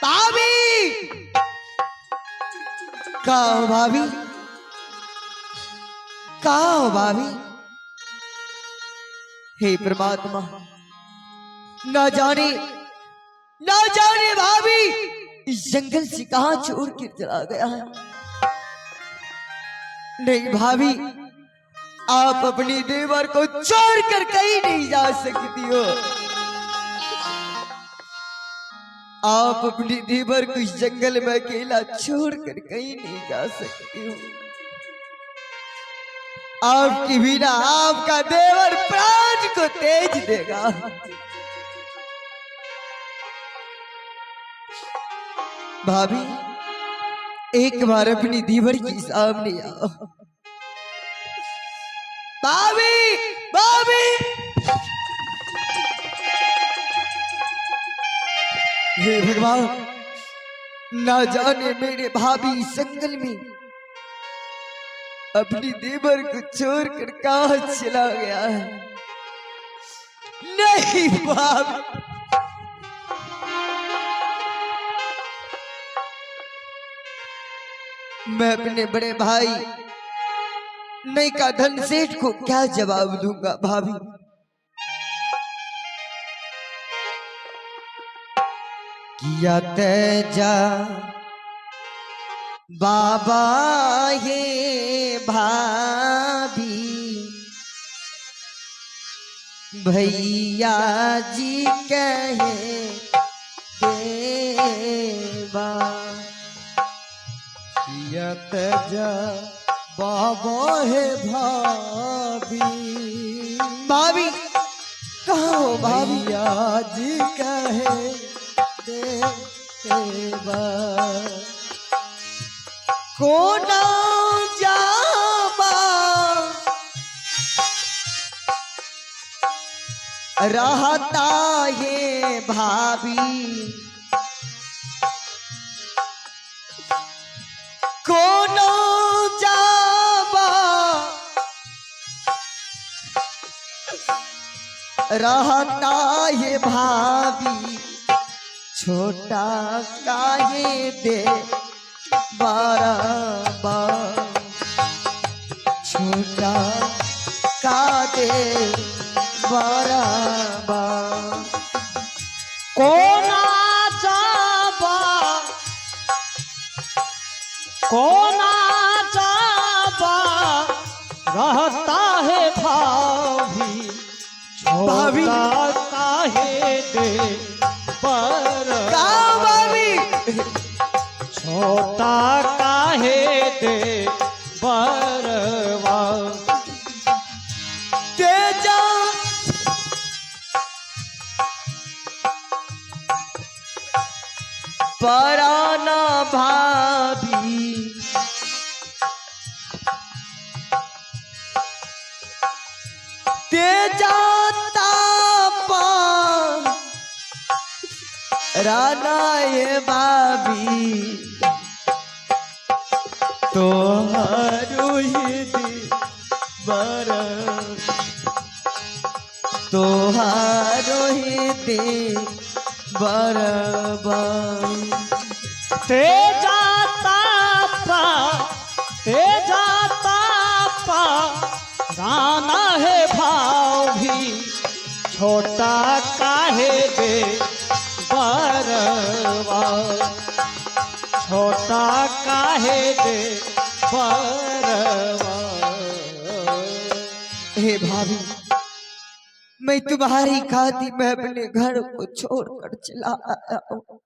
भाभी कहाँ हो भाभी? कहाँ हो भाभी? हे परमात्मा, ना जाने भाभी इस जंगल से कहाँ छोड़ के चला गया है। नहीं भाभी, आप अपनी देवर को छोड़ कर कहीं नहीं जा सकती हो। आप अपनी देवर को इस जंगल में अकेला छोड़ कर कहीं नहीं जा सकती हो। आपकी बिना आपका देवर प्राण को तेज देगा। भाभी एक बार अपनी दीवर की सामने आओ। भाभी भाभी, हे भगवान, ना जाने मेरे भाभी जंगल में अपनी दीवर को छोड़कर कहाँ चला गया है। नहीं भाभी, मैं अपने बड़े भाई नहीं का धन सेठ को क्या जवाब दूंगा भाभी। किया तेजा बाबा ये भाभी, भैया जी कहे देवा। किया तेजा बाबा है भाभी, भाभी कहाँ हो भाभी? भैया जी कहे देवा। कोना जाबा रहता है भाभी, कोना जाबा रहता है भाभी, छोटा काहे दे बारंबार, छोटा का दे बारंबार। कोना जाबा, कोना जाबा रहता है भाभी, भाभी छोटा काहे दे कहाँ भाभी? छोटा काहे दे बरवा। तेजा पराना भाभी, तेजा तापा राना ये भाभी, तो हरुहिदी बर, तोहारो ही दे बरबर। ते जाता पा, ते जाता पा राना है भाभी, छोटा काहे दे बरवा, छोटा काहे दे बरवा। हे भाभी, मैं तुम्हारी खातिर मैं अपने घर को छोड़कर चला आया हूँ।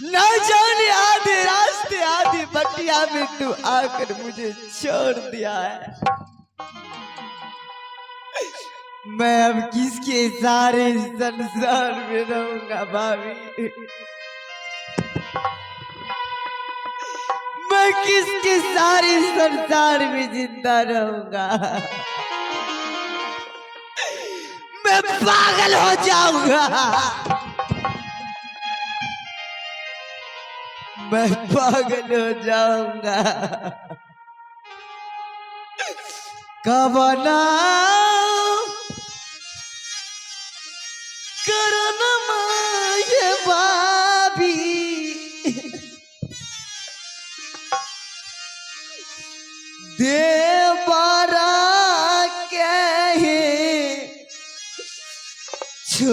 न जाने आधे रास्ते आधी बटिया में तू आकर मुझे छोड़ दिया है। मैं अब किसके सारे संसार में रहूंगा भाभी? मैं किसके सारे संसार में जिंदा रहूंगा? मैं पागल हो जाऊंगा, मैं पागल हो जाऊंगा। कब ना करना ये बात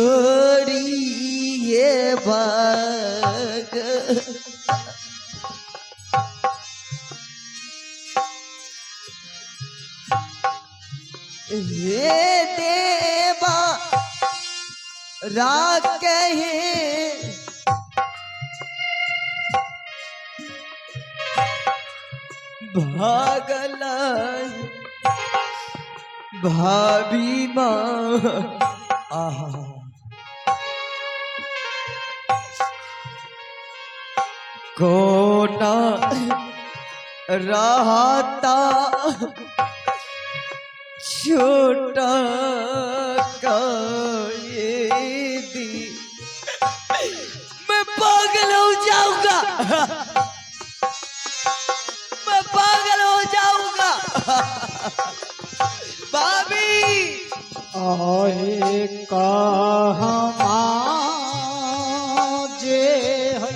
छोड़ी ये बाग ये देवा राग कहे भागल भाभी माँ आहा कोना रहता छोटा का ये दी मैं पागल हो जाऊंगा मैं पागल हो जाऊंगा भाभी आहे कहमा जे है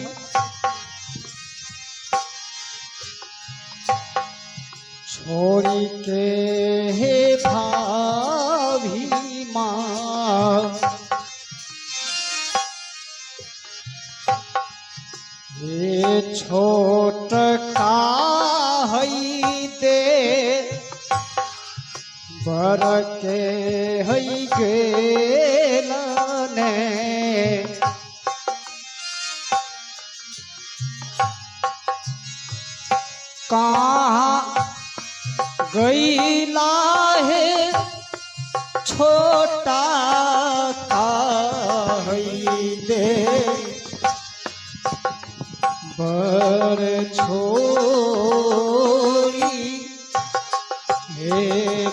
छोड़ी के हे भाभी माँ ये छोट का है दे बर के है गेल ने कहाँ गईला है छोटा का है दे बर छोरी हे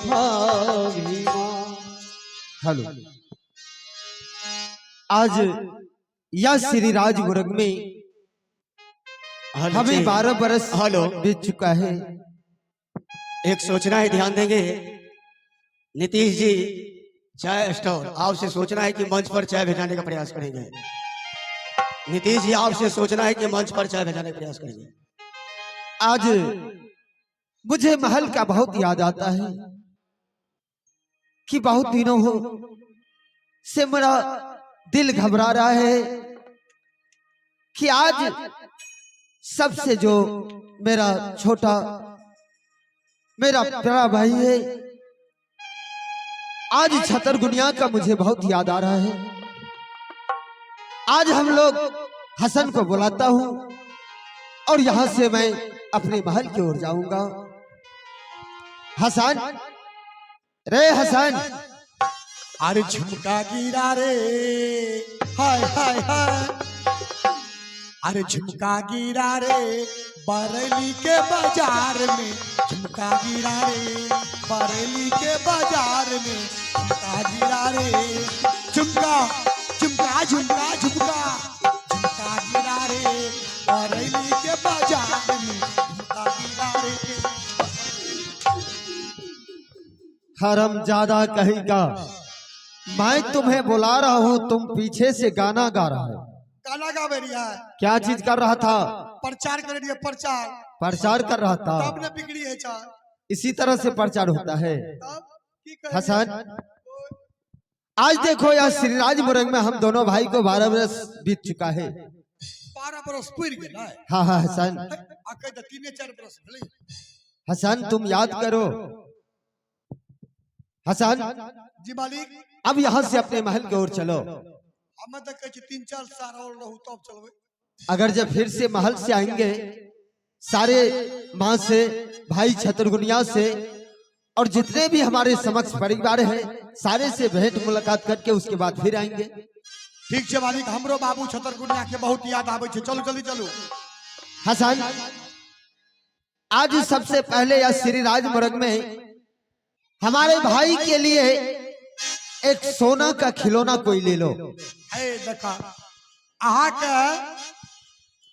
भाभी माँ। हेलो आज यह श्री राजगुरु में हमें 12 बरस बीत चुका है। एक सोचना है, ध्यान देंगे नीतीश जी चाय स्टोर आपसे सोचना है कि मंच पर चाय भेजाने का प्रयास करेंगे। नीतीश जी आपसे सोचना है कि मंच पर चाय भेजाने का प्रयास करेंगे। आज मुझे महल का बहुत याद आता है कि बहुत दिनों हो से मेरा दिल घबरा रहा है कि आज सबसे जो मेरा छोटा मेरा प्यारा भाई है आज छतरगुनिया का मुझे बहुत याद आ रहा है। आज हम लोग हसन को बुलाता हूं और यहां से मैं अपने महल की ओर जाऊंगा। हसन, रे हसन, अरे झुमका गिरा रे हाय हाय हाय, अरे झुमका गिरा रे बरेली के बाजार में, झुमका गिरा रे बरेली के बाजार में, झुमका गिरा रे झुमका झुमका झुमका झुमका झुमका गिरा रे बरेली के बाजार में, झुमका गिरा रे। हरम ज्यादा कहेगा मैं तुम्हें बुला रहा हूं, तुम पीछे से गाना गा रहा है। गाना गा बेरिया है, क्या चीज कर रहा था? प्रचार कर रही है, प्रचार प्रचार कर रहा था। तब ने बिगड़ी है चा, इसी तरह से प्रचार होता है। तब की कर हसन, आज देखो यह श्री राजमुरंग में हम दोनों भाई को 12 बरस बीत चुका है। 12 बरस पूरी गया है। हाँ हाँ हसन, आके तो 3-4 बरस भले। हसन तुम याद करो। हसन जी मालिक, अब यहाँ से अपने महल की ओर चलो। हम तक कह 3-4 साल और रहू तब चलबे। अगर जब फिर से महल से आएंगे सारे माँ से, भाई छतरगुनिया से और जितने भी हमारे समक्ष परिवार है सारे से भेंट मुलाकात करके उसके बाद फिर आएंगे। ठीक है मालिक, हमरो बाबू छतरगुनिया के बहुत याद आवे छे। चलो जल्दी चलो। हसन, आज सबसे पहले यह श्री राजमुरंग में हमारे भाई के लिए एक सोना का खिलौना कोई ले लो। ए देखा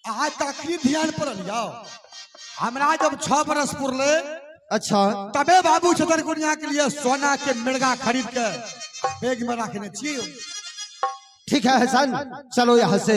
आहा तकरी ध्यान पर जाओ। हमरा जब 6 बरस पुरले, अच्छा, तबे बाबू छतरगुनिया के लिए सोना के मिर्गा खरीद के बैग में रखने चाहिए। ठीक है हसन, चलो यहाँ से।